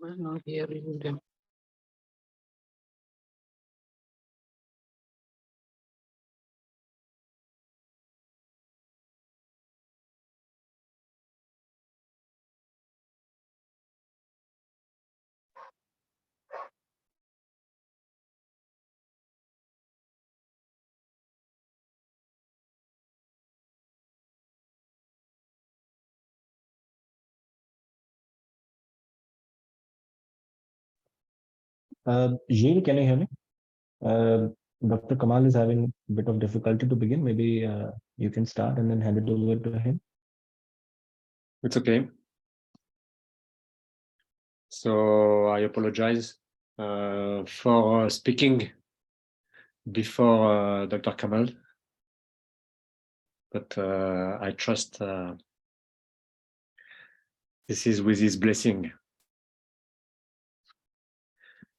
We're not hearing them. Gilles, can you hear me? Dr. Kamal is having a bit of difficulty to begin. Maybe you can start and then hand it over to him. It's okay. So I apologize for speaking before Dr. Kamal, but I trust this is with his blessing.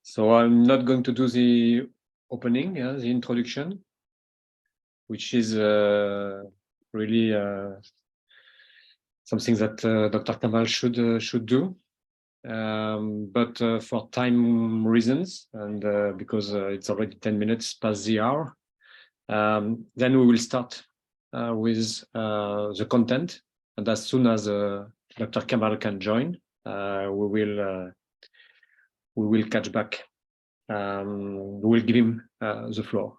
So I'm not going to do the opening, the introduction, which is really something that Dr. Kamal should do. But for time reasons, and because it's already 10 minutes past the hour, then we will start with the content. And as soon as Dr. Kamal can join, we will catch back. We will give him the floor.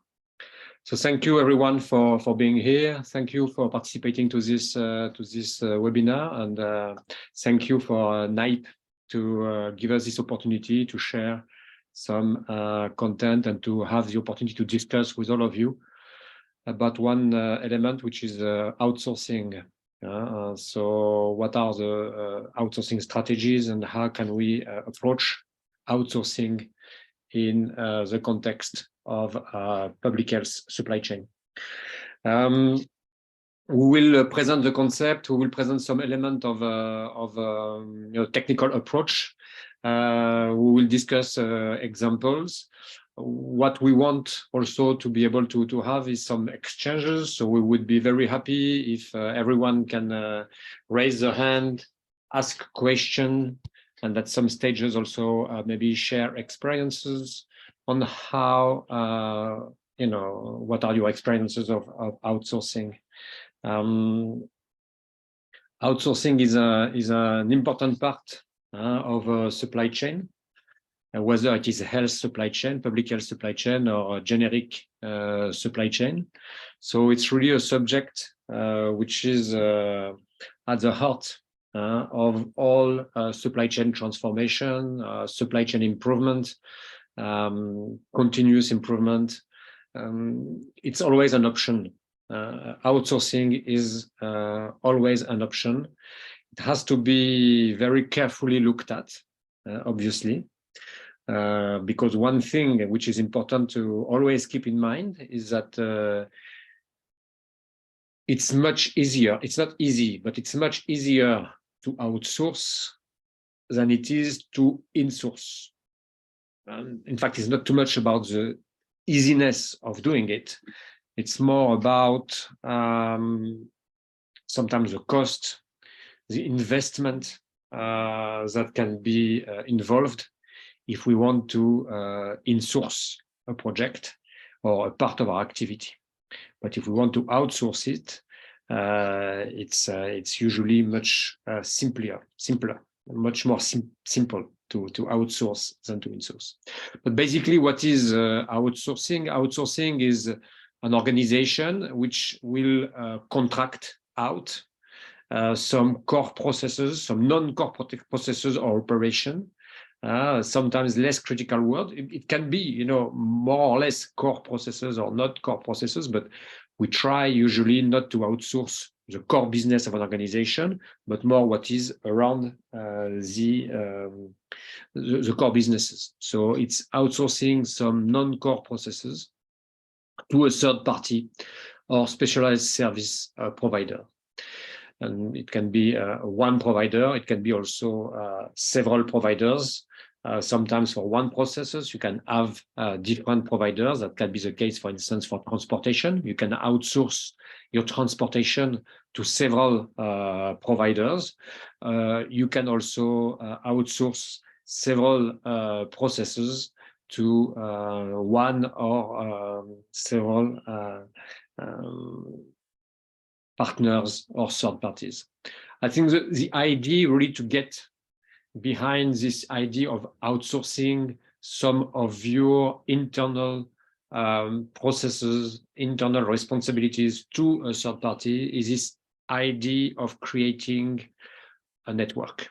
So thank you everyone for being here. Thank you for participating to this webinar, and thank you for NIPE to give us this opportunity to share some content and to have the opportunity to discuss with all of you about one element, which is outsourcing. So what are the outsourcing strategies and how can we approach outsourcing in the context of public health supply chain? We will present the concept. We will present some element of technical approach. We will discuss examples. What we want also to be able to have is some exchanges. So we would be very happy if everyone can raise their hand, ask a question, and at some stages also maybe share experiences on how, what are your experiences of outsourcing. Outsourcing is an important part of a supply chain, whether it is a health supply chain, public health supply chain, or a generic supply chain. So it's really a subject which is at the heart of all supply chain transformation, supply chain improvement, continuous improvement. It's always an option. Outsourcing is always an option. It has to be very carefully looked at, obviously, because one thing which is important to always keep in mind is that it's much easier. It's not easy, but it's much easier to outsource than it is to insource. In fact, it's not too much about the easiness of doing it. It's more about sometimes the cost, the investment that can be involved if we want to insource a project or a part of our activity. But if we want to outsource it, it's usually much simpler, much more simple to outsource than to insource. But basically, what is outsourcing? Outsourcing is an organization which will contract out some core processes, some non-core processes or operation, sometimes less critical work. It can be, more or less core processes or not core processes, but we try usually not to outsource the core business of an organization, but more what is around the core businesses. So it's outsourcing some non-core processes to a third party or specialized service provider. And it can be one provider, it can be also several providers. Sometimes for one processes, you can have different providers. That can be the case, for instance, for transportation. You can outsource your transportation to several providers. You can also outsource several processes to one or several partners or third parties. I think the idea really to get behind this idea of outsourcing some of your internal processes, internal responsibilities to a third party is this idea of creating a network.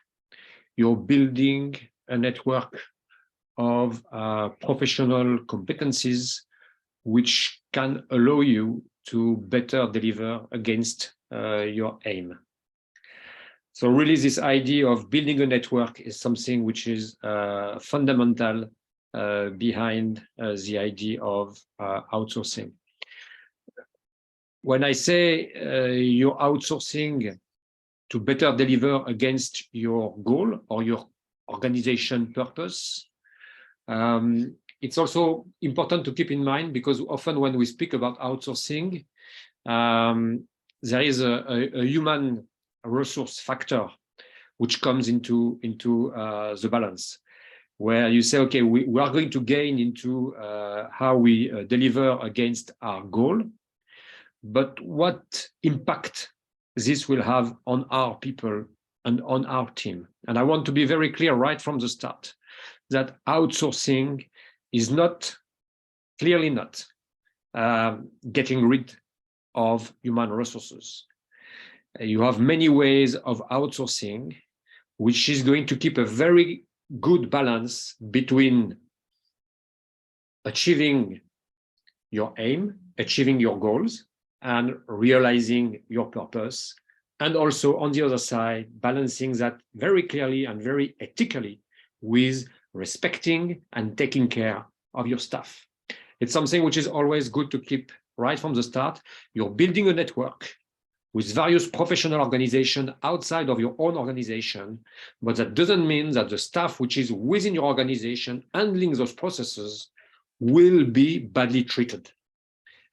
You're building a network of professional competencies which can allow you to better deliver against your aim. So really this idea of building a network is something which is fundamental behind the idea of outsourcing. When I say you're outsourcing to better deliver against your goal or your organization purpose, it's also important to keep in mind, because often when we speak about outsourcing, there is a human resource factor which comes into the balance, where you say, okay, we are going to gain into how we deliver against our goal, but what impact this will have on our people and on our team. And I want to be very clear right from the start that outsourcing is not, clearly not, getting rid of human resources. You have many ways of outsourcing, which is going to keep a very good balance between achieving your aim, achieving your goals, and realizing your purpose. And also on the other side, balancing that very clearly and very ethically with respecting and taking care of your staff. It's something which is always good to keep right from the start. You're building a network with various professional organizations outside of your own organization, but that doesn't mean that the staff which is within your organization handling those processes will be badly treated.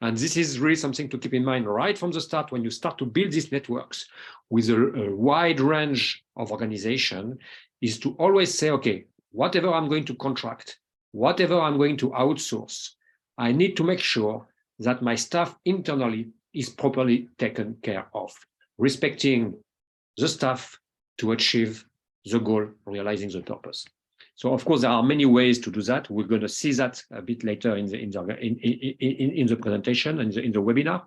And this is really something to keep in mind right from the start when you start to build these networks with a wide range of organization, is to always say, okay, whatever I'm going to contract, whatever I'm going to outsource, I need to make sure that my staff internally is properly taken care of, respecting the staff to achieve the goal, realizing the purpose. So of course, there are many ways to do that. We're going to see that a bit later in the presentation and in the webinar.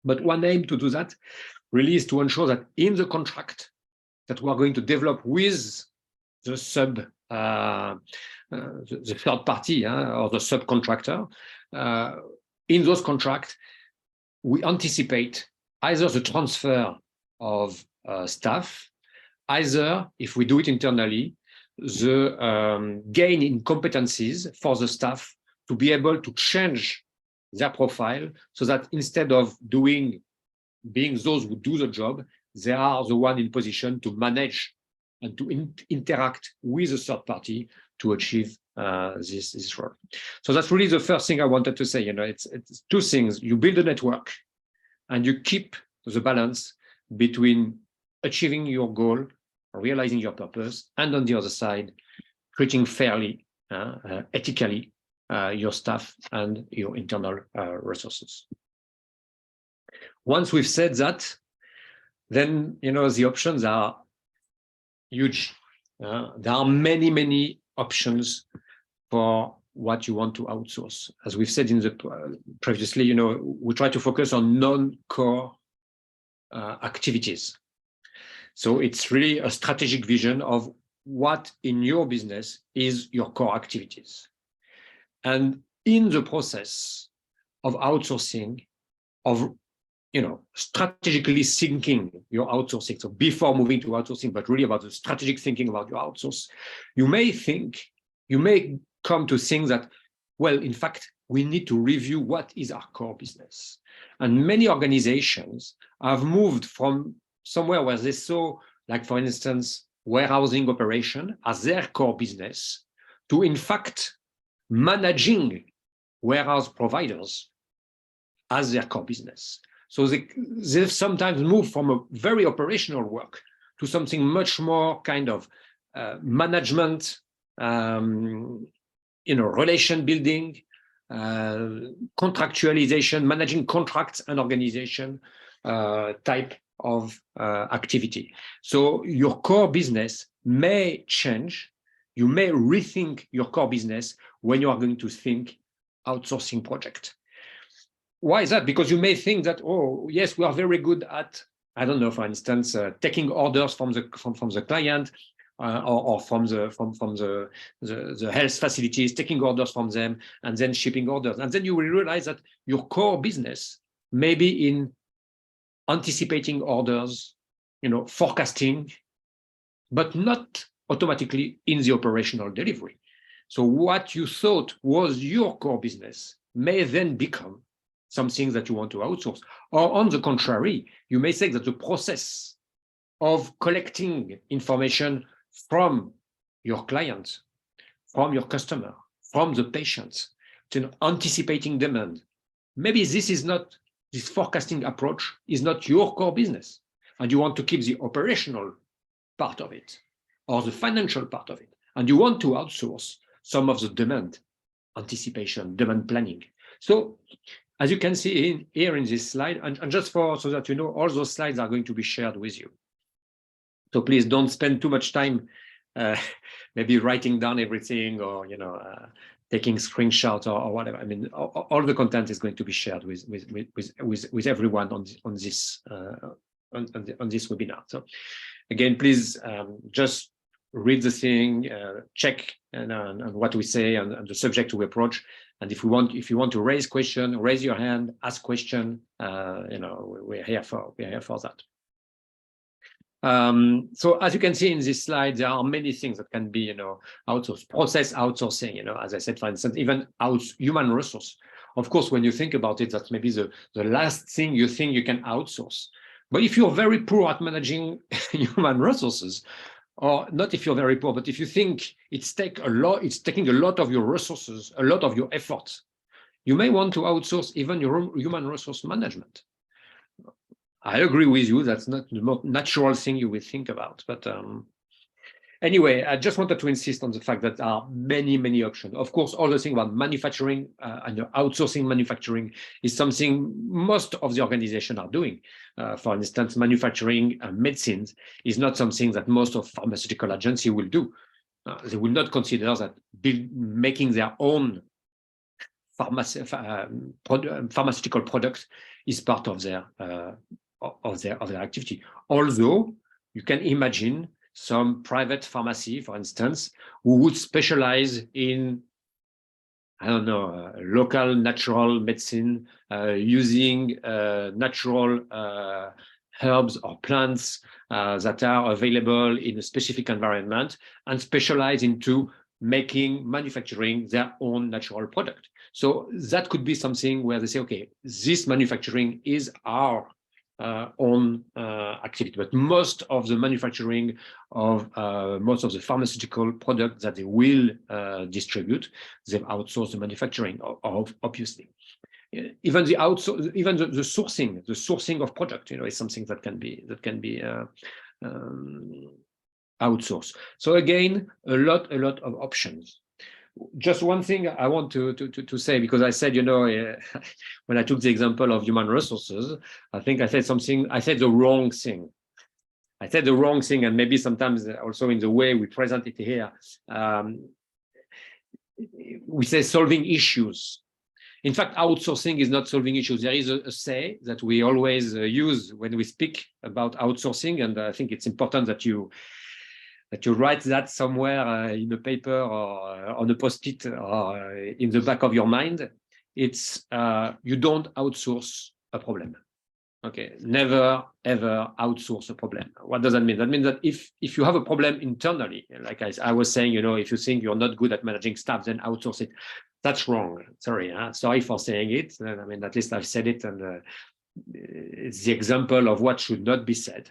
But one aim to do that really is to ensure that in the contract that we are going to develop with the third party or the subcontractor, in those contracts, we anticipate either the transfer of staff, either, if we do it internally, the gain in competencies for the staff to be able to change their profile so that instead of being those who do the job, they are the one in position to manage and to interact with the third party to achieve this role. So that's really the first thing I wanted to say. It's two things. You build a network and you keep the balance between achieving your goal, realizing your purpose, and on the other side, treating fairly, ethically, your staff and your internal resources. Once we've said that, then the options are huge. There are many options for what you want to outsource. As we've said in the previously, we try to focus on non-core activities. So it's really a strategic vision of what in your business is your core activities. And in the process of outsourcing, of strategically thinking your outsourcing, so before moving to outsourcing, but really about the strategic thinking about your outsource, you may come to think that, well, in fact, we need to review what is our core business. And many organizations have moved from somewhere where they saw, like, for instance, warehousing operation as their core business, to, in fact, managing warehouse providers as their core business. So they sometimes move from a very operational work to something much more kind of management, relation building, contractualization, managing contracts and organization type of activity. So your core business may change. You may rethink your core business when you are going to think outsourcing project. Why is that? Because you may think that, oh, yes, we are very good at, I don't know, for instance, taking orders from the client or from the health facilities, taking orders from them and then shipping orders. And then you will realize that your core business may be in anticipating orders, forecasting, but not automatically in the operational delivery. So what you thought was your core business may then become something that you want to outsource. Or on the contrary, you may say that the process of collecting information from your clients, from your customer, from the patients, to anticipating demand, maybe this forecasting approach is not your core business, and you want to keep the operational part of it or the financial part of it, and you want to outsource some of the demand anticipation, demand planning. So as you can see here in this slide, and just so that you know, all those slides are going to be shared with you. So please don't spend too much time maybe writing down everything or taking screenshots or whatever. I mean, all the content is going to be shared with everyone on this webinar. So again, please just read the thing, check and what we say and the subject we approach. And if you want to raise question, raise your hand, ask question. We're here for that. So as you can see in this slide, there are many things that can be, outsourced. Process outsourcing, as I said, for instance, even human resource. Of course, when you think about it, that's maybe the last thing you think you can outsource. But if you're very poor at managing human resources, or not if you're very poor, but if you think it's taking a lot of your resources, a lot of your efforts, you may want to outsource even your human resource management. I agree with you, that's not the most natural thing you would think about. But anyway, I just wanted to insist on the fact that there are many, many options. Of course, all the thing about manufacturing and outsourcing manufacturing is something most of the organizations are doing. For instance, manufacturing medicines is not something that most of pharmaceutical agencies will do. They will not consider that making their own pharmaceutical products is part of their activity. Although you can imagine some private pharmacy, for instance, who would specialize in, I don't know, local natural medicine, using natural herbs or plants that are available in a specific environment and specialize into manufacturing their own natural product. So that could be something where they say, okay, this manufacturing is our own activity, but most of the manufacturing of most of the pharmaceutical products that they will distribute, they've outsourced the manufacturing of, obviously. Even the sourcing of product, is something that can be outsourced. So again, a lot of options. Just one thing I want to say, because I said, when I took the example of human resources, I think I said the wrong thing. I said the wrong thing, and maybe sometimes also in the way we present it here, we say solving issues. In fact, outsourcing is not solving issues. There is a say that we always use when we speak about outsourcing, and I think it's important that you write that somewhere in a paper or on a post-it or in the back of your mind. It's you don't outsource a problem. Okay, never ever outsource a problem. What does that mean? That means that if you have a problem internally, like I was saying, if you think you're not good at managing staff, then outsource it. That's wrong. Sorry for saying it. I mean, at least I've said it, and it's the example of what should not be said.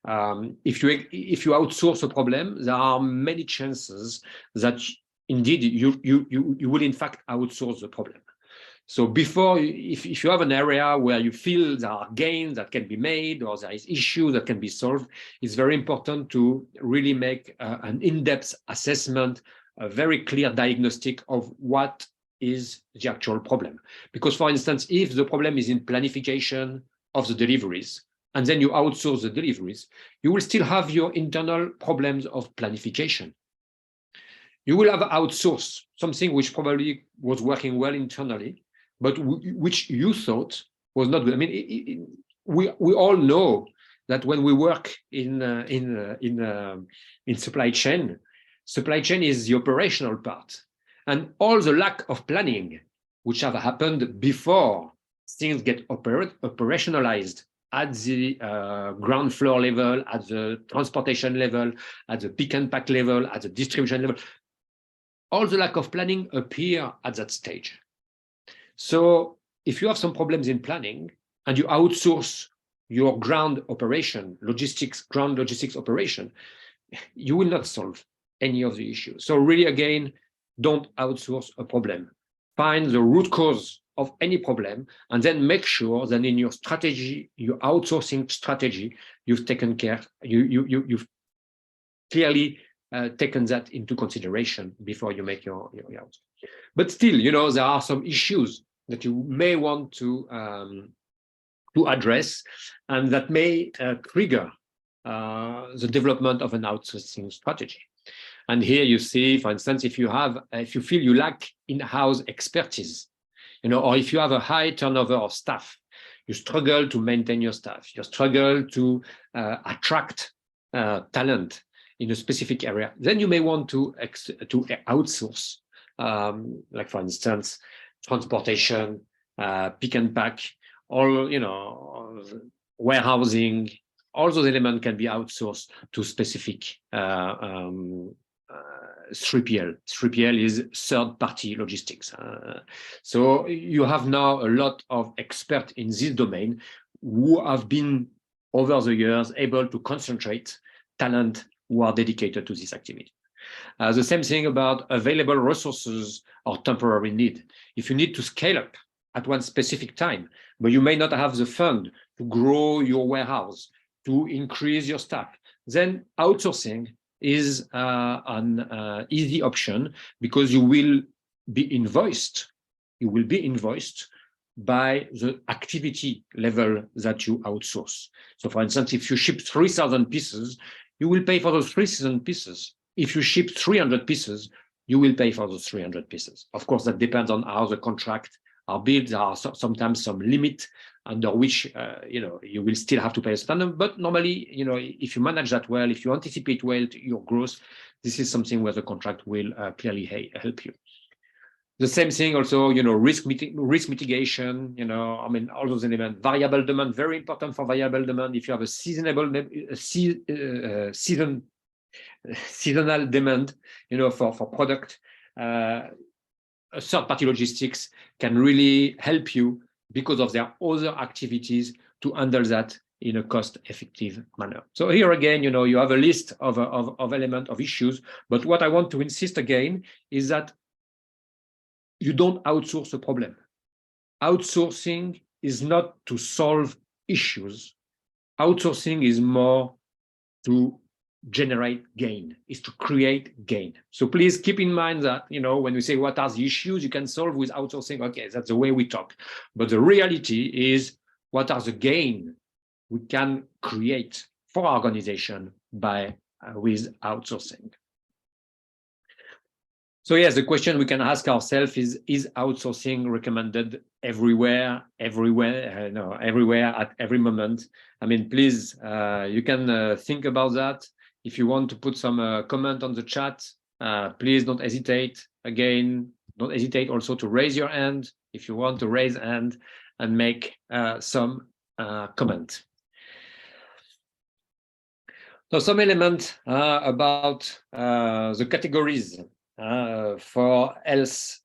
If you outsource a problem, there are many chances that indeed you will in fact outsource the problem. So before, if you have an area where you feel there are gains that can be made or there is issue that can be solved, it's very important to really make an in-depth assessment, a very clear diagnostic of what is the actual problem. Because for instance, if the problem is in planification of the deliveries, and then you outsource the deliveries, you will still have your internal problems of planification. You will have outsourced something which probably was working well internally, but which you thought was not good. I mean, we all know that when we work in supply chain is the operational part, and all the lack of planning which have happened before things get operationalized at the ground floor level, at the transportation level, at the pick and pack level, at the distribution level. All the lack of planning appear at that stage. So if you have some problems in planning and you outsource your ground operation, ground logistics operation, you will not solve any of the issues. So really, again, don't outsource a problem. Find the root cause of any problem, and then make sure that in your strategy, your outsourcing strategy, you've taken care, you've clearly taken that into consideration before you make your outsourcing. But still, you know, there are some issues that you may want to address, and that may trigger the development of an outsourcing strategy. And here you see, for instance, if you feel you lack in-house expertise, you know, or if you have a high turnover of staff, you struggle to maintain your staff, you struggle to attract talent in a specific area, then you may want to outsource, like for instance, transportation, pick and pack, all, you know, warehousing. All those elements can be outsourced to specific 3PL. 3PL is third-party logistics. So you have now a lot of experts in this domain who have been, over the years, able to concentrate talent who are dedicated to this activity. The same thing about available resources or temporary need. If you need to scale up at one specific time, but you may not have the fund to grow your warehouse, to increase your staff, then outsourcing is an easy option, because you will be invoiced. You will be invoiced by the activity level that you outsource. So for instance, if you ship 3,000 pieces, you will pay for those 3,000 pieces. If you ship 300 pieces, you will pay for those 300 pieces. Of course, that depends on how the contract are built. There are sometimes some limit under which you know, you will still have to pay a standard. But normally, you know, if you manage that well, if you anticipate well your growth, this is something where the contract will clearly help you. The same thing also, you know, risk mitigation, you know, I mean, all those elements. Variable demand, very important for variable demand. If you have a seasonal demand, you know, for product, third-party logistics can really help you because of their other activities to handle that in a cost-effective manner. So here again, you know, you have a list of elements, of issues, but what I want to insist again is that you don't outsource a problem. Outsourcing is not to solve issues. Outsourcing is more to generate gain, is to create gain. So please keep in mind that, you know, when we say what are the issues you can solve with outsourcing, okay, that's the way we talk. But the reality is, what are the gain we can create for our organization by with outsourcing? So yes, the question we can ask ourselves is outsourcing recommended everywhere at every moment? I mean, please, you can think about that. If you want to put some comment on the chat, please don't hesitate. Again, don't hesitate also to raise your hand if you want to raise hand and make some comment. So some element about the categories for health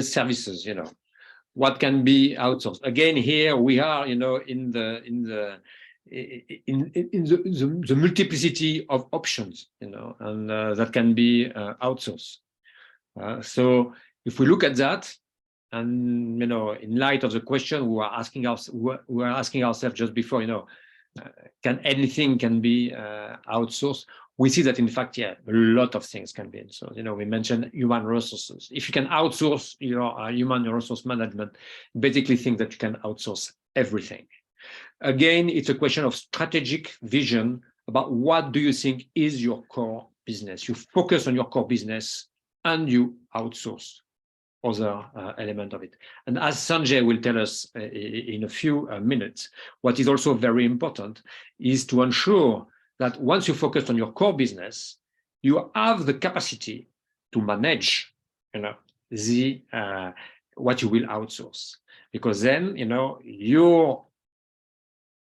services, you know, what can be outsourced. Again, here we are, you know, in the the multiplicity of options, and that can be outsourced. So if we look at that, and in light of the question we are asking ourselves just before, can anything be outsourced? We see that in fact, a lot of things can be. So we mentioned human resources. If you can outsource your human resource management, basically think that you can outsource everything. Again, it's a question of strategic vision about what do you think is your core business. You focus on your core business and you outsource other element of it. And as Sanjay will tell us in a few minutes, what is also very important is to ensure that once you focus on your core business, you have the capacity to manage what you will outsource, because then your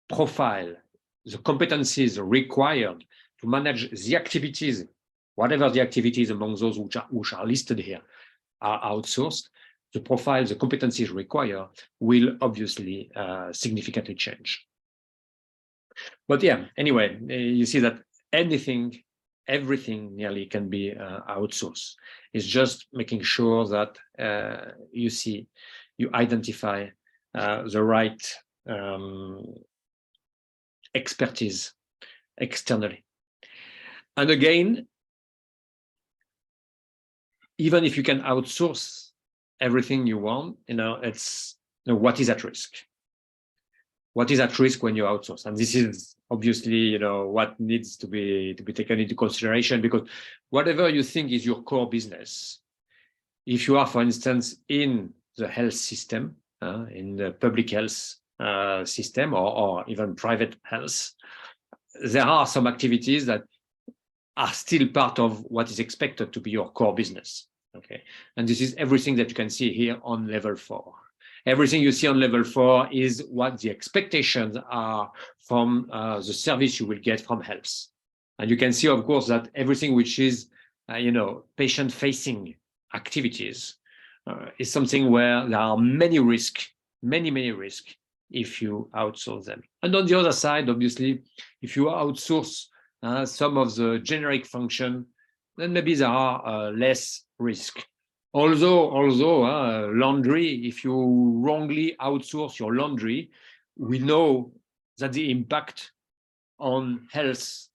profile, the competencies required to manage the activities, whatever the activities among those which are listed here are outsourced, the profile, the competencies required will obviously significantly change. But anyway, you see that everything nearly can be outsourced. It's just making sure that you identify the right expertise externally. And again, even if you can outsource everything you want, it's what is at risk? What is at risk when you outsource? And this is obviously what needs to be taken into consideration, because whatever you think is your core business, if you are, for instance, in the health system, in the public health system, or even private health, there are some activities that are still part of what is expected to be your core business. Okay, and this is everything that you can see here on level 4. Everything you see on level 4 is what the expectations are from the service you will get from health. And you can see, of course, that everything which is, patient-facing activities is something where there are many risks if you outsource them. And on the other side, obviously, if you outsource some of the generic function, then maybe there are less risk. Although laundry, if you wrongly outsource your laundry, we know that the impact on health,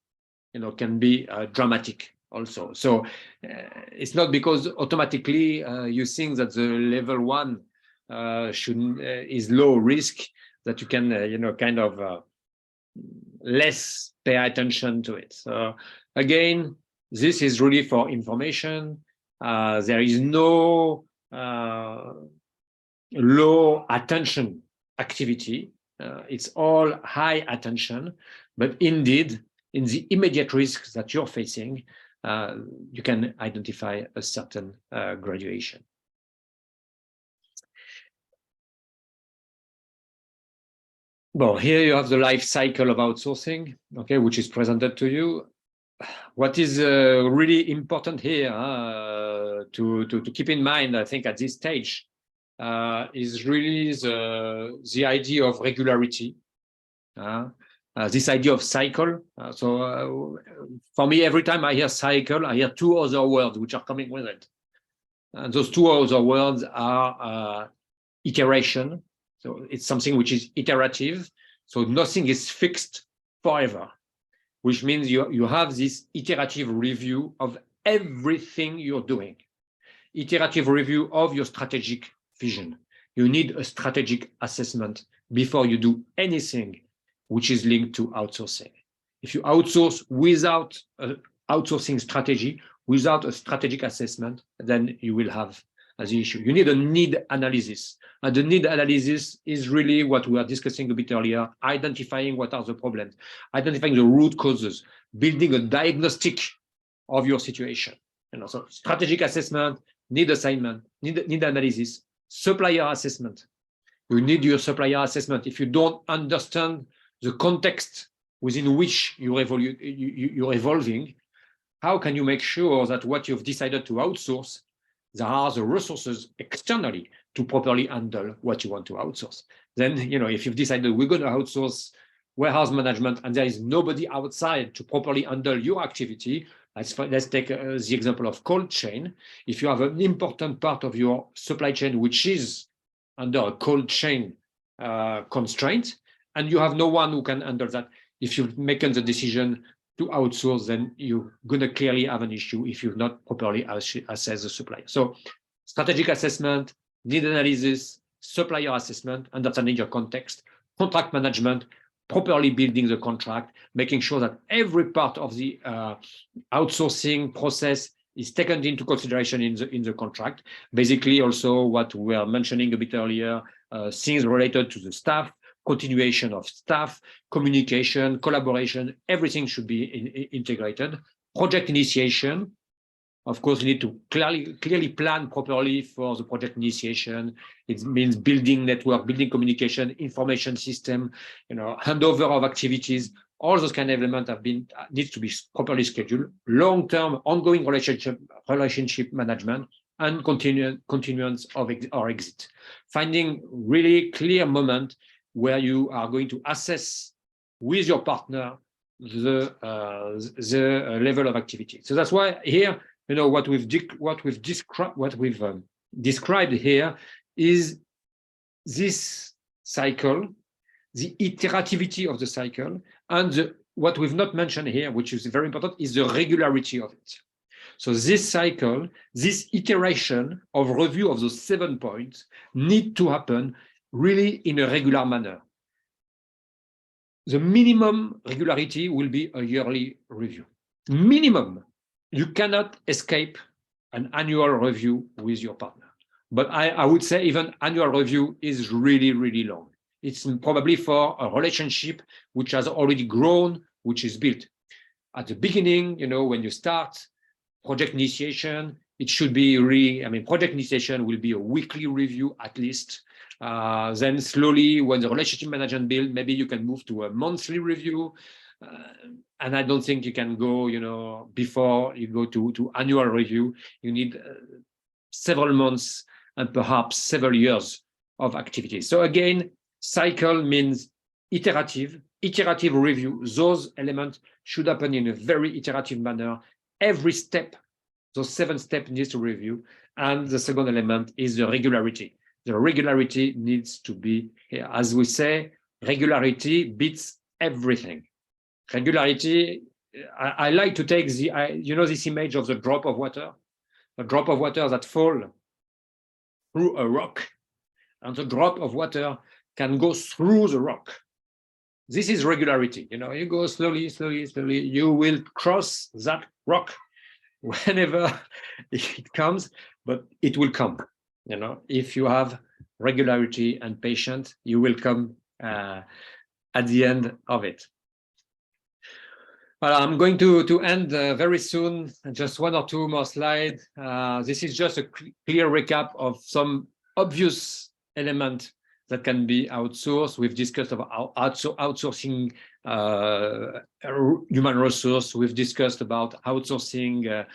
can be dramatic also. So it's not because automatically you think that the level 1 is low risk that you can, less pay attention to it. So again, this is really for information. There is no low attention activity. It's all high attention, but indeed, in the immediate risks that you're facing, you can identify a certain graduation. Well, here you have the life cycle of outsourcing, okay, which is presented to you. What is really important here to keep in mind, I think, at this stage, is really the idea of regularity, this idea of cycle. So for me, every time I hear cycle, I hear 2 other words which are coming with it. And those 2 other words are iteration. So it's something which is iterative. So nothing is fixed forever, which means you have this iterative review of everything you're doing, iterative review of your strategic vision. You need a strategic assessment before you do anything which is linked to outsourcing. If you outsource without an outsourcing strategy, without a strategic assessment, then you will have the issue. You need a need analysis. And the need analysis is really what we were discussing a bit earlier, identifying what are the problems, identifying the root causes, building a diagnostic of your situation. So strategic assessment, need assignment, need analysis, supplier assessment. You need your supplier assessment. If you don't understand the context within which you're evolving, how can you make sure that what you've decided to outsource, there are the resources externally to properly handle what you want to outsource? Then, if you've decided we're going to outsource warehouse management, and there is nobody outside to properly handle your activity. Let's take the example of cold chain. If you have an important part of your supply chain which is under a cold chain constraint, and you have no one who can handle that, if you've taken the decision to outsource, then you're going to clearly have an issue if you've not properly assessed the supplier. So strategic assessment, need analysis, supplier assessment, understanding your context, contract management, properly building the contract, making sure that every part of the outsourcing process is taken into consideration in the contract. Basically, also what we were mentioning a bit earlier, things related to the staff, continuation of staff, communication, collaboration, everything should be integrated. Project initiation, of course, you need to clearly plan properly for the project initiation. It means building network, building communication, information system, handover of activities. All those kind of elements needs to be properly scheduled. Long-term, ongoing relationship management, and continuance of or exit. Finding really clear moment where you are going to assess with your partner the level of activity. So that's why here, what we've described here is this cycle, the iterativity of the cycle, and what we've not mentioned here, which is very important, is the regularity of it. So this cycle, this iteration of review of those 7 points need to happen really in a regular manner. The minimum regularity will be a yearly review. Minimum. You cannot escape an annual review with your partner. But I would say even annual review is really, really long. It's probably for a relationship which has already grown, which is built. At the beginning, when you start project initiation, it should be project initiation will be a weekly review at least. Then slowly, when the relationship management build, maybe you can move to a monthly review. And I don't think you can go, before you go to annual review. You need several months and perhaps several years of activity. So again, cycle means iterative review. Those elements should happen in a very iterative manner. Every step, those 7 steps needs to review. And the second element is the regularity. The regularity needs to be here. As we say, regularity beats everything. Regularity, I like to take this image of the drop of water that fall through a rock, and the drop of water can go through the rock. This is regularity. You go slowly, you will cross that rock whenever it comes, but it will come. If you have regularity and patience, you will come at the end of it. Well, I'm going to end very soon. Just 1 or 2 more slides. This is just a clear recap of some obvious elements that can be outsourced. We've discussed about outsourcing human resource. We've discussed about outsourcing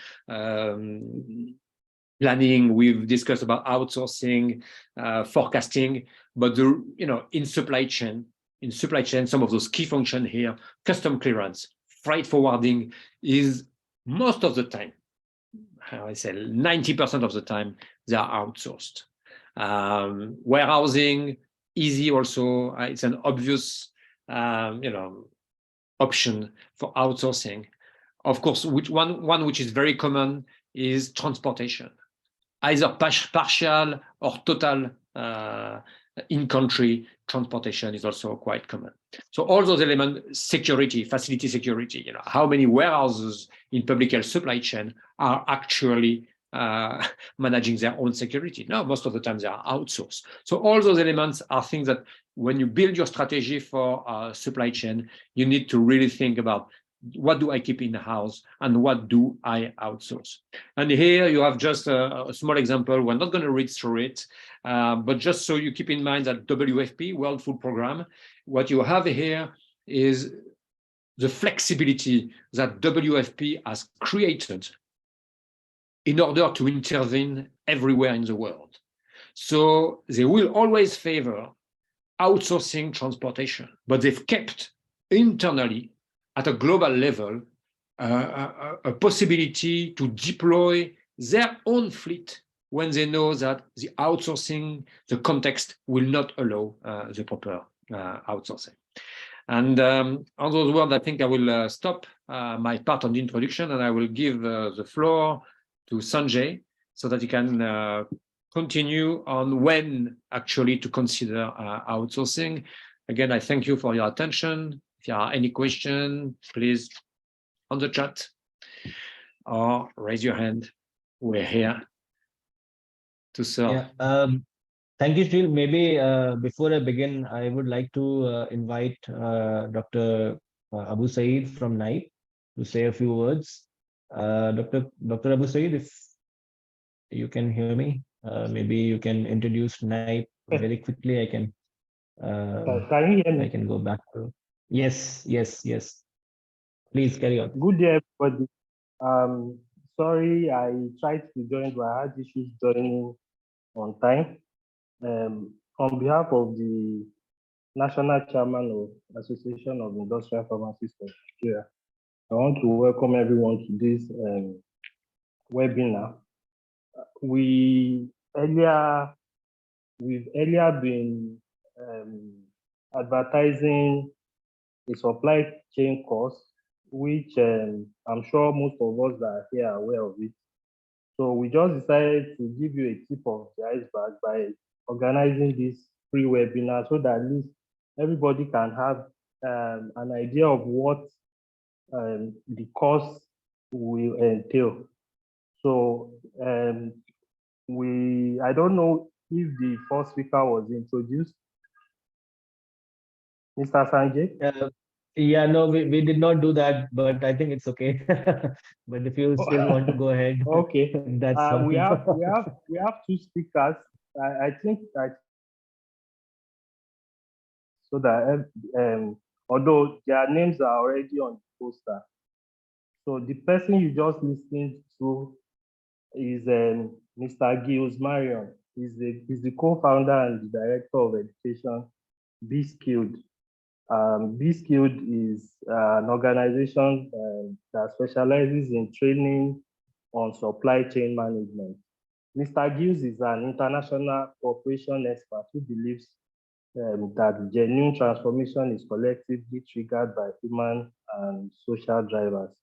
planning. We've discussed about outsourcing forecasting. But in supply chain, some of those key functions here, custom clearance, freight forwarding is most of the time, I say 90% of the time, they are outsourced. Warehousing, easy also. It's an obvious, option for outsourcing. Of course, one which is very common is transportation, either partial or total in-country transportation is also quite common. So all those elements, security, facility security, how many warehouses in public health supply chain are actually managing their own security? No, most of the time they are outsourced. So all those elements are things that when you build your strategy for supply chain, you need to really think about what do I keep in the house and what do I outsource. And here you have just a small example. We're not going to read through it, but just so you keep in mind that WFP, World Food Programme, what you have here is the flexibility that WFP has created in order to intervene everywhere in the world. So they will always favor outsourcing transportation, but they've kept internally at a global level a possibility to deploy their own fleet when they know that the outsourcing, the context will not allow the proper outsourcing. And on those words, I think I will stop my part on the introduction, and I will give the floor to Sanjay so that he can continue on when actually to consider outsourcing. Again, I thank you for your attention. If there are any questions, please on the chat or raise your hand. We're here to serve. Yeah. Thank you, Sril. Maybe before I begin, I would like to invite Dr. Abu Saeed from NIPE to say a few words. Dr. Abu Saeed, if you can hear me, maybe you can introduce NIPE very quickly. I can Can you hear me? I can go back to. Yes. Please carry on. Good day, everybody. Sorry, I tried to join, but I had issues joining on time. On behalf of the National Chairman of Association of Industrial Pharmacists of Nigeria, I want to welcome everyone to this webinar. We've earlier been advertising a supply chain course, which I'm sure most of us that are here are aware of it. So we just decided to give you a tip of the iceberg by organizing this free webinar so that at least everybody can have an idea of what the course will entail. So I don't know if the first speaker was introduced. Mr. Sanjay? Yeah, no, we did not do that, but I think it's okay. But if you still want to go ahead, okay. that's fine. We have two speakers. I think so that although their names are already on the poster. So the person you just listened to is Mr. Giles Marion. He's the co-founder and the director of education, Be Skilled. Be Skilled is an organization that specializes in training on supply chain management. Mr. Giles is an international cooperation expert who believes that genuine transformation is collectively triggered by human and social drivers.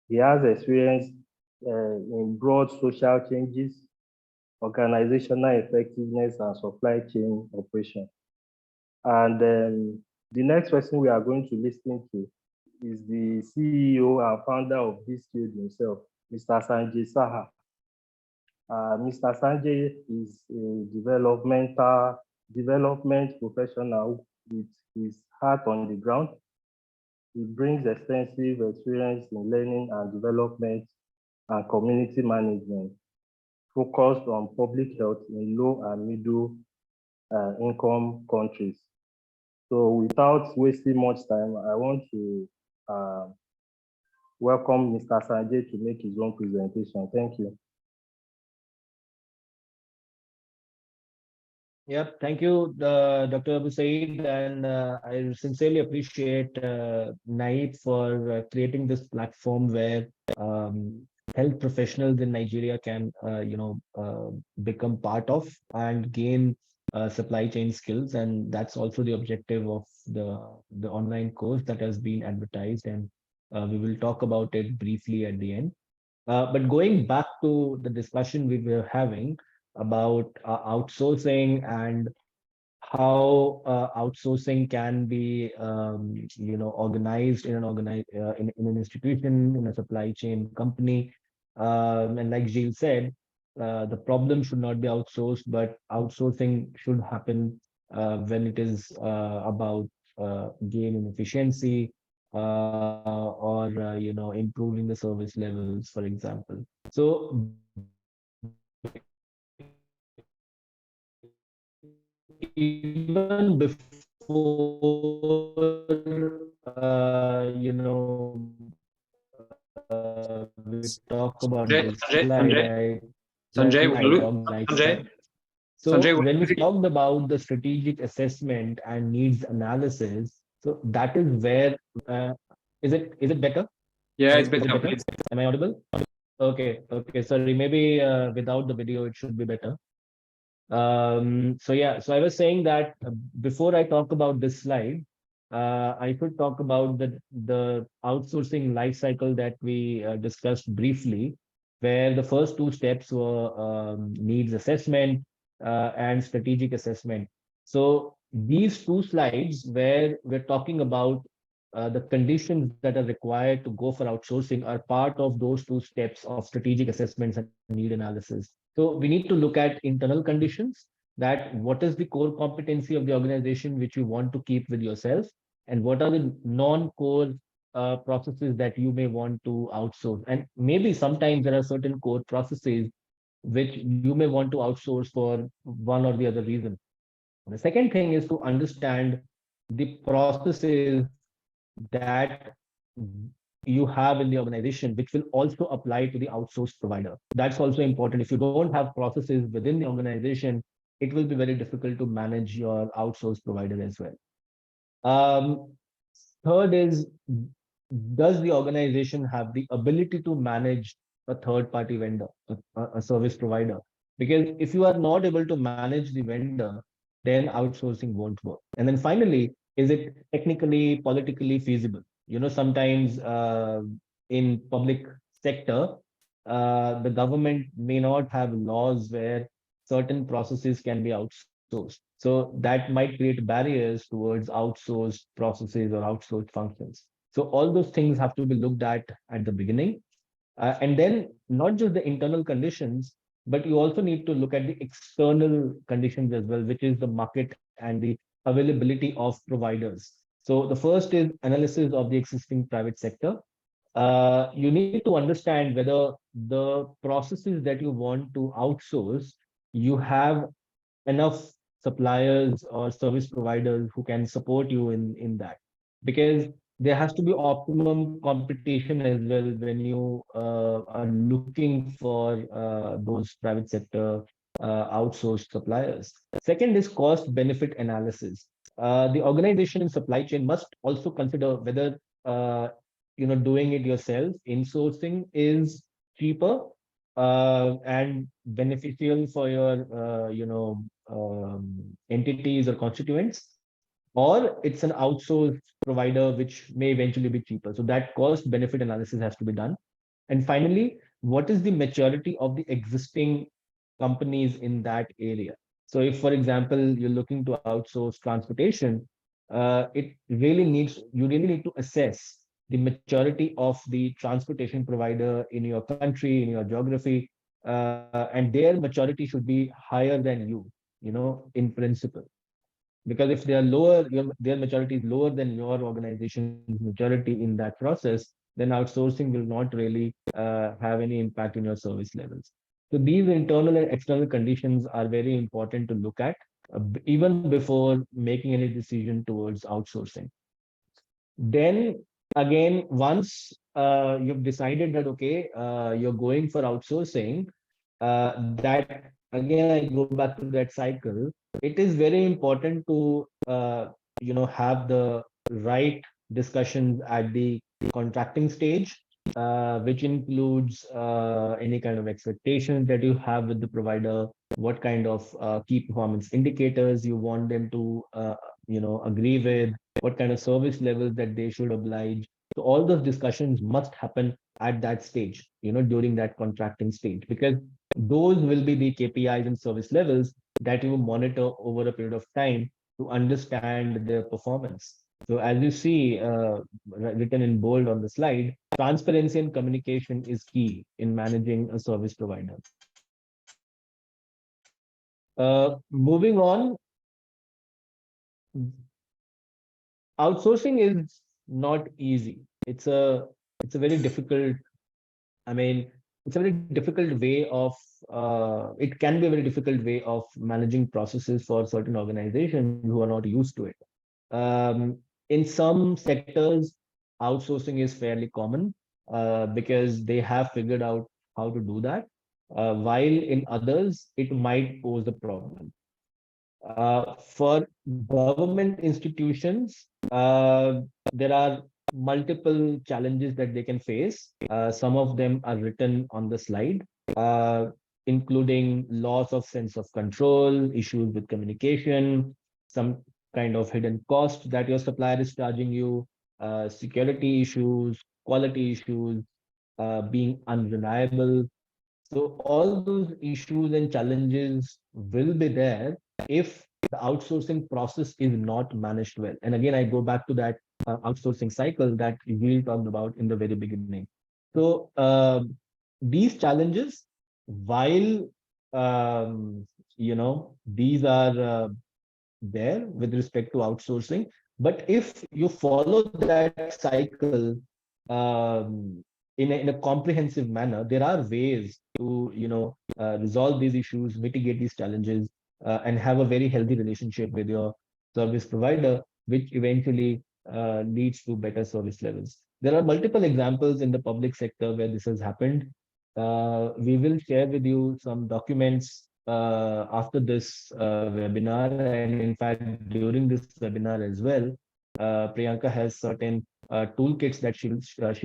He has experience in broad social changes, organizational effectiveness, and supply chain operation. And the next person we are going to listen to is the CEO and founder of Be Skilled himself, Mr. Sanjay Saha. Mr. Sanjay is a development professional with his heart on the ground. He brings extensive experience in learning and development and community management, focused on public health in low and middle income countries. So without wasting much time, I want to welcome Mr. Sanjay to make his own presentation. Thank you. Yep, thank you, Dr. Abu Saeed, and I sincerely appreciate NIPE for creating this platform where health professionals in Nigeria can, become part of and gain supply chain skills, and that's also the objective of the online course that has been advertised, and we will talk about it briefly at the end. But going back to the discussion we were having about outsourcing and how outsourcing can be organized in an institution, in a supply chain company, and like Gilles said, the problem should not be outsourced, but outsourcing should happen when it is about gain in efficiency, or improving the service levels, for example. So even before we talk about this slide, Sanjay, so when we talked about the strategic assessment and needs analysis, So that is where, is it better? Yeah, it's Is better. it better? Am I audible? Okay. Sorry, maybe without the video, it should be better. So yeah, so I was saying that before I talk about this slide, I should talk about the outsourcing life cycle that we discussed briefly, where the first two steps were needs assessment and strategic assessment. So these two slides, where we're talking about the conditions that are required to go for outsourcing, are part of those two steps of strategic assessments and need analysis. So we need to look at internal conditions, that what is the core competency of the organization which you want to keep with yourself, and what are the non-core processes that you may want to outsource. And maybe sometimes there are certain core processes which you may want to outsource for one or the other reason. The second thing is to understand the processes that you have in the organization, which will also apply to the outsourced provider. That's also important. If you don't have processes within the organization, it will be very difficult to manage your outsourced provider as well. Um, Third is, does the organization have the ability to manage a third party vendor, a service provider? Because if you are not able to manage the vendor, then outsourcing won't work. And then finally, is it technically, politically feasible? Sometimes in public sector, the government may not have laws where certain processes can be outsourced. So that might create barriers towards outsourced processes or outsourced functions. So all those things have to be looked at the beginning. And then not just the internal conditions, but you also need to look at the external conditions as well, which is the market and the availability of providers. So the first is analysis of the existing private sector. You need to understand whether the processes that you want to outsource, you have enough suppliers or service providers who can support you in that, because there has to be optimum competition as well when you are looking for those private sector outsourced suppliers. Second is cost benefit analysis. The organization and supply chain must also consider whether doing it yourself, insourcing is cheaper and beneficial for your entities or constituents, or it's an outsourced provider which may eventually be cheaper. So that cost benefit analysis has to be done. And finally, what is the maturity of the existing companies in that area? So if, for example, you're looking to outsource transportation, you really need to assess the maturity of the transportation provider in your country, in your geography, and their maturity should be higher than in principle. Because if they are lower, their maturity is lower than your organization's maturity in that process, then outsourcing will not really have any impact in your service levels. So these internal and external conditions are very important to look at even before making any decision towards outsourcing. Then again, once you've decided that, okay, you're going for outsourcing, that again, I go back to that cycle. It is very important to, have the right discussions at the contracting stage, which includes any kind of expectations that you have with the provider, what kind of key performance indicators you want them to, agree with, what kind of service levels that they should oblige. So all those discussions must happen at that stage, during that contracting stage, because those will be the KPIs and service levels that you monitor over a period of time to understand their performance. So as you see written in bold on the slide, transparency and communication is key in managing a service provider. Moving on, outsourcing is not easy. It's a very difficult, I mean, it's a very difficult way of, it can be a very difficult way of managing processes for certain organizations who are not used to it. In some sectors, outsourcing is fairly common because they have figured out how to do that, while in others, it might pose a problem. For government institutions, there are multiple challenges that they can face. Some of them are written on the slide, uh, including loss of sense of control, issues with communication, some kind of hidden cost that your supplier is charging you, security issues, quality issues, being unreliable. So all those issues and challenges will be there if the outsourcing process is not managed well. And again, I go back to that outsourcing cycle that we talked about in the very beginning. So these challenges, while these are there with respect to outsourcing, but if you follow that cycle in a comprehensive manner, there are ways to resolve these issues, mitigate these challenges, and have a very healthy relationship with your service provider, which eventually leads to better service levels. There are multiple examples in the public sector where this has happened. We will share with you some documents after this webinar, and in fact, during this webinar as well. Priyanka has certain toolkits that she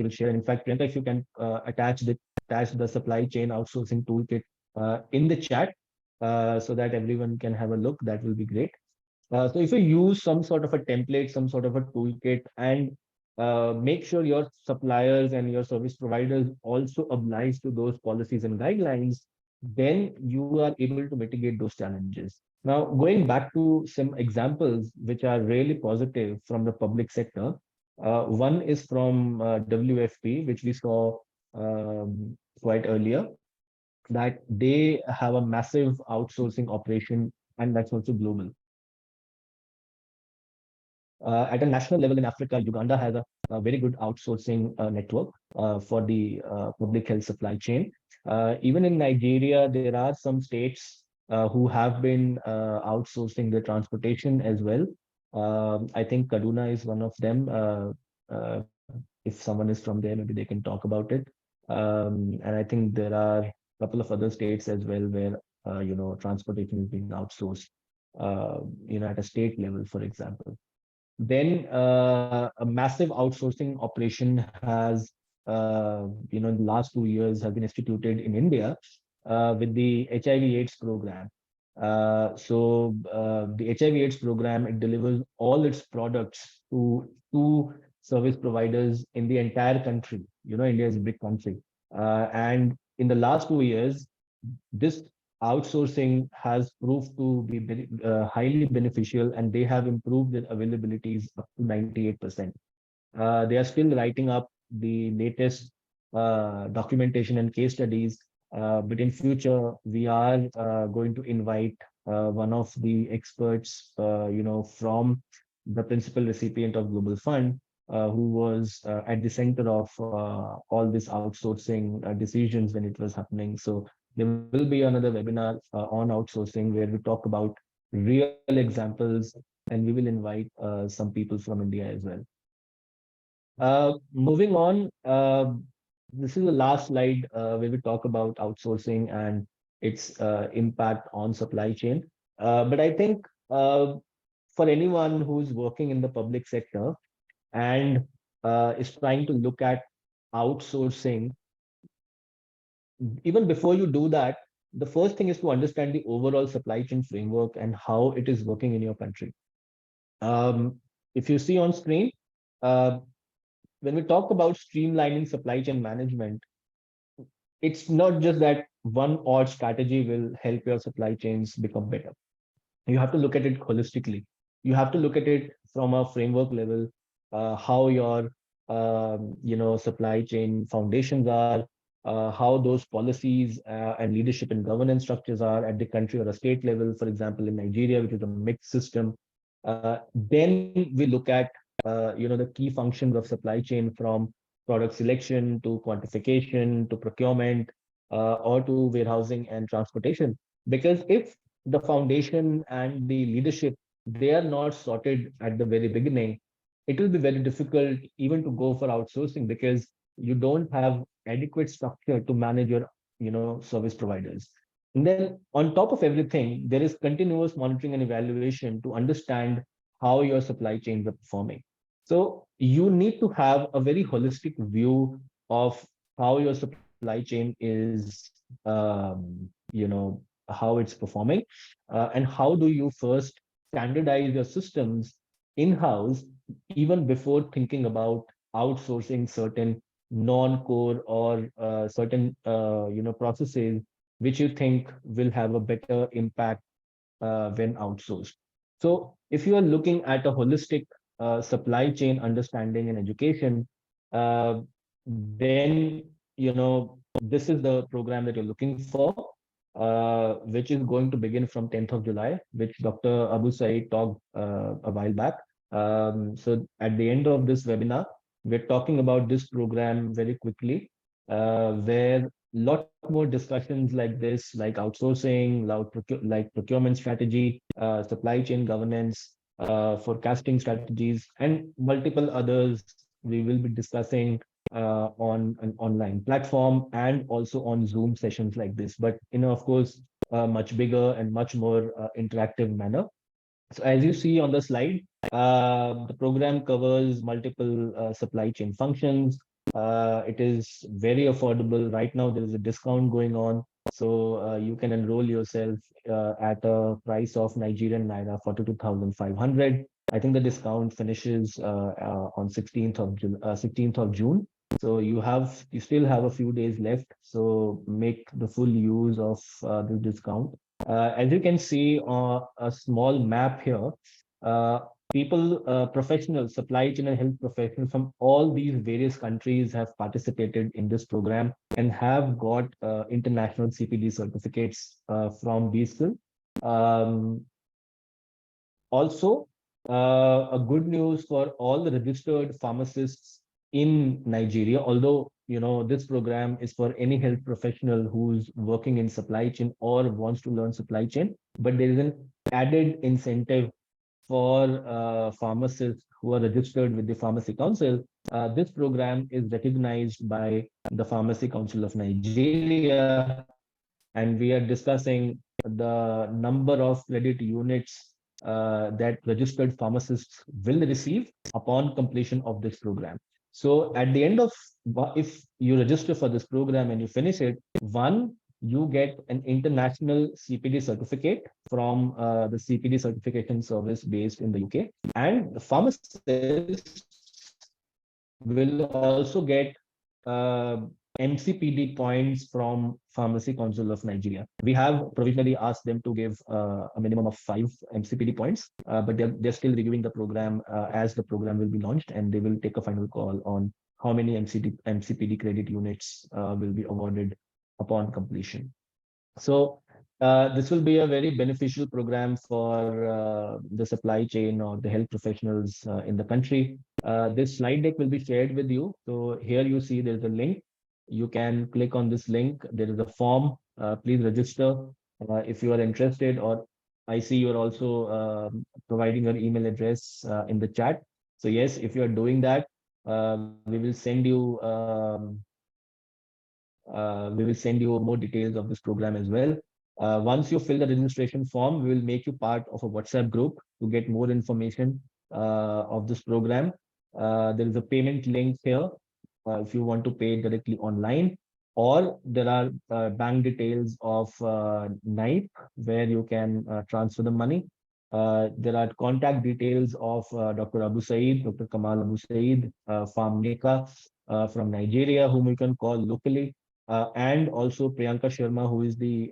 will share. In fact, Priyanka, if you can attach the supply chain outsourcing toolkit in the chat so that everyone can have a look, that will be great. So if you use some sort of a template, some sort of a toolkit, and make sure your suppliers and your service providers also oblige to those policies and guidelines, then you are able to mitigate those challenges. Now, going back to some examples which are really positive from the public sector, one is from WFP, which we saw quite earlier, that they have a massive outsourcing operation, and that's also global. At a national level in Africa, Uganda has a very good outsourcing network for the public health supply chain. Even in Nigeria, there are some states who have been outsourcing the transportation as well. I think Kaduna is one of them. If someone is from there, maybe they can talk about it. And I think there are a couple of other states as well where transportation is being outsourced. At a state level, for example. Then a massive outsourcing operation has, in the last 2 years, have been instituted in India with the HIV/AIDS program. The HIV/AIDS program, it delivers all its products to two service providers in the entire country. India is a big country, and in the last 2 years, this outsourcing has proved to be very, highly beneficial, and they have improved their availabilities up to 98%. They are still writing up the latest documentation and case studies, but in future we are going to invite one of the experts, from the principal recipient of Global Fund, who was at the center of all this outsourcing decisions when it was happening. So there will be another webinar on outsourcing where we talk about real examples, and we will invite some people from India as well. Moving on, this is the last slide where we talk about outsourcing and its impact on supply chain. But I think for anyone who's working in the public sector and is trying to look at outsourcing, even before you do that, the first thing is to understand the overall supply chain framework and how it is working in your country. If you see on screen, when we talk about streamlining supply chain management, it's not just that one odd strategy will help your supply chains become better. You have to look at it holistically. You have to look at it from a framework level, how your supply chain foundations are, how those policies and leadership and governance structures are at the country or a state level. For example, in Nigeria, which is a mixed system, then we look at the key functions of supply chain, from product selection to quantification to procurement, or to warehousing and transportation. Because if the foundation and the leadership, they are not sorted at the very beginning, it will be very difficult even to go for outsourcing, because you don't have adequate structure to manage your service providers. And then on top of everything, there is continuous monitoring and evaluation to understand how your supply chains are performing. So you need to have a very holistic view of how your supply chain is, how it's performing, and how do you first standardize your systems in-house even before thinking about outsourcing certain non-core or certain processes which you think will have a better impact when outsourced. So if you are looking at a holistic supply chain understanding and education, then this is the program that you're looking for, which is going to begin from 10th of July, which Dr. Abu Saeed talked a while back. So at the end of this webinar, we're talking about this program very quickly, where lot more discussions like this, like outsourcing, like procurement strategy, supply chain governance, forecasting strategies, and multiple others we will be discussing on an online platform and also on Zoom sessions like this, but of course, much bigger and much more interactive manner. So as you see on the slide, the program covers multiple supply chain functions. It is very affordable. Right now, there is a discount going on. So you can enroll yourself at a price of Nigerian Naira 42,500. I think the discount finishes on 16th of June. So you still have a few days left. So make the full use of the discount. As you can see on a small map here, professionals, supply chain and health professionals from all these various countries have participated in this program and have got international CPD certificates from these schools. Also, a good news for all the registered pharmacists in Nigeria, although this program is for any health professional who's working in supply chain or wants to learn supply chain, but there is an added incentive for pharmacists who are registered with the Pharmacy Council. This program is recognized by the Pharmacy Council of Nigeria, and we are discussing the number of credit units that registered pharmacists will receive upon completion of this program. So at the end of, if you register for this program and you finish it, one, you get an international CPD certificate from the CPD certification service based in the UK, and the pharmacists will also get MCPD points from Pharmacy Council of Nigeria. We have provisionally asked them to give a minimum of 5 MCPD points, but they're still reviewing the program as the program will be launched, and they will take a final call on how many MCPD credit units will be awarded upon completion. So this will be a very beneficial program for the supply chain or the health professionals in the country. This slide deck will be shared with you. So here you see there's a link. You can click on this link. There is a form. Please register if you are interested, or I see you're also providing your email address in the chat. So yes, if you are doing that, we will send you more details of this program as well. Once you fill the registration form, we will make you part of a WhatsApp group to get more information of this program. There is a payment link here if you want to pay directly online, or there are bank details of NIPE where you can transfer the money. There are contact details of Dr. Abu Saeed, Dr. Kamal Abu Saeed, Farm Nika from Nigeria, whom you can call locally. And also Priyanka Sharma, who is the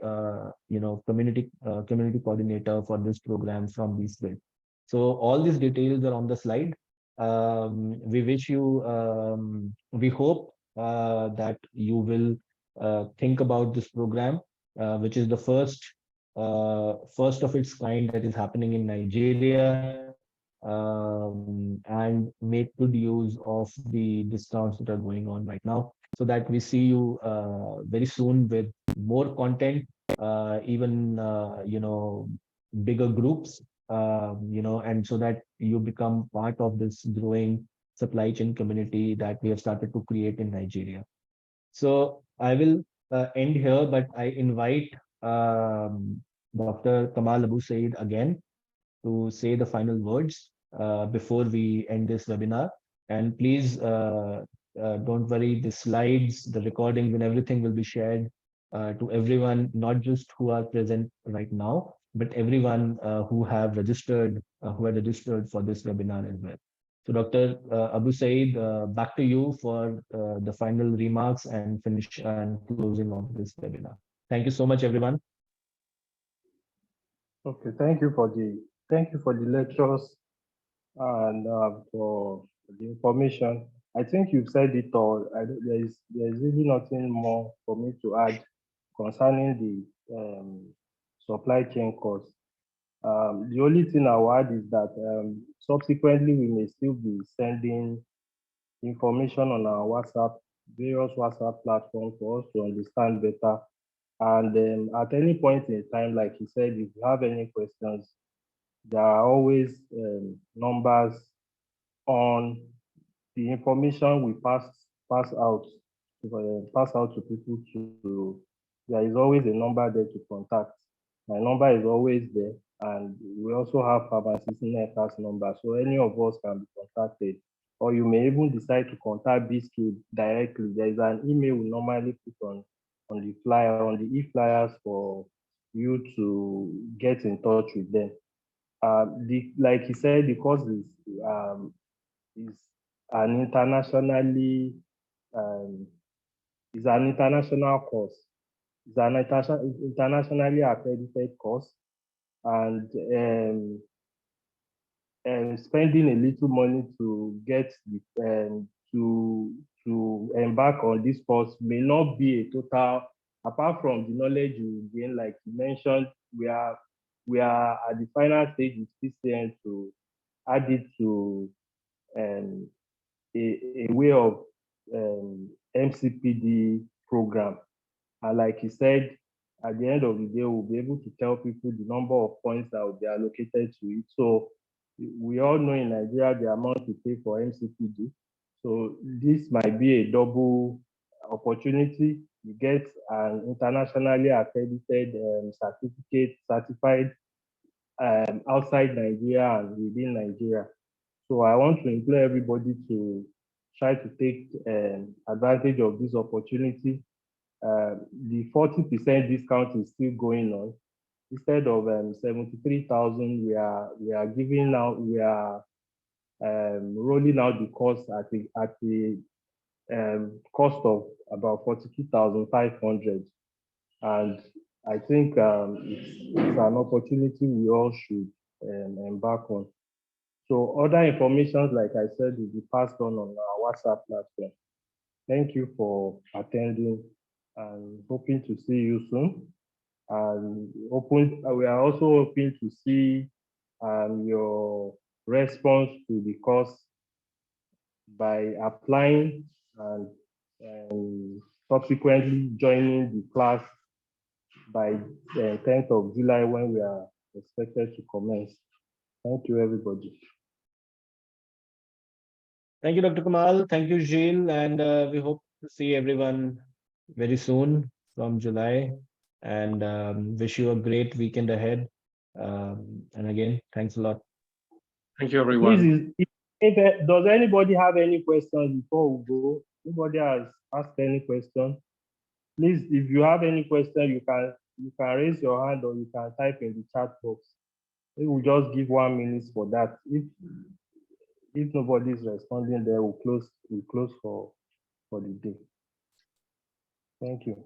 community coordinator for this program from Beesville. So all these details are on the slide. We wish you, we hope that you will think about this program, which is the first of its kind that is happening in Nigeria, and make good use of the discounts that are going on right now, so that we see you very soon with more content, even bigger groups, and so that you become part of this growing supply chain community that we have started to create in Nigeria. So I will end here, but I invite Dr. Kamal Abu Said again to say the final words before we end this webinar. And please don't worry, the slides, the recordings, and everything will be shared to everyone, not just who are present right now, but everyone who have registered for this webinar as well. So Dr. Abu Said, back to you for the final remarks and finish and closing of this webinar. Thank you so much, everyone. Okay, thank you for the lectures and for the information. I think you've said it all. There's really nothing more for me to add concerning the supply chain costs. The only thing I'll add is that subsequently we may still be sending information on our various WhatsApp platforms for us to understand better. And at any point in time, like he said, if you have any questions, there are always numbers on the information we pass out to people to. There is always a number there to contact. My number is always there, and we also have pharmacist Neka's number, so any of us can be contacted. Or you may even decide to contact BSQ directly. There is an email we normally put on the flyer, on the e-flyers for you to get in touch with them. Like he said, the course is an internationally is an international course. It's an internationally accredited course, and spending a little money to get to embark on this course may not be a total. Apart from the knowledge you gain, like you mentioned, we are at the final stage with PCN to add it to a way of MCPD program. And like he said, at the end of the day, we'll be able to tell people the number of points that will be allocated to it. So we all know in Nigeria the amount to pay for MCPD. So this might be a double opportunity. You get an internationally accredited certified outside Nigeria and within Nigeria. So I want to implore everybody to try to take advantage of this opportunity. The 40% discount is still going on. Instead of 73,000, we are giving out, we are rolling out the cost at the cost of about 42,500. And I think it's an opportunity we all should embark on. So other information, like I said, will be passed on our WhatsApp platform. Thank you for attending and hoping to see you soon. And we are also hoping to see your response to the course by applying and subsequently joining the class by the 10th of July when we are expected to commence. Thank you, everybody. Thank you, Dr. Kamal. Thank you, Gilles. And we hope to see everyone very soon from July. And wish you a great weekend ahead. And again, thanks a lot. Thank you, everyone. Please, does anybody have any questions before we go? Nobody has asked any question. Please, if you have any question, you can raise your hand or you can type in the chat box. We will just give 1 minute for that. If nobody is responding, then we'll close for the day. Thank you.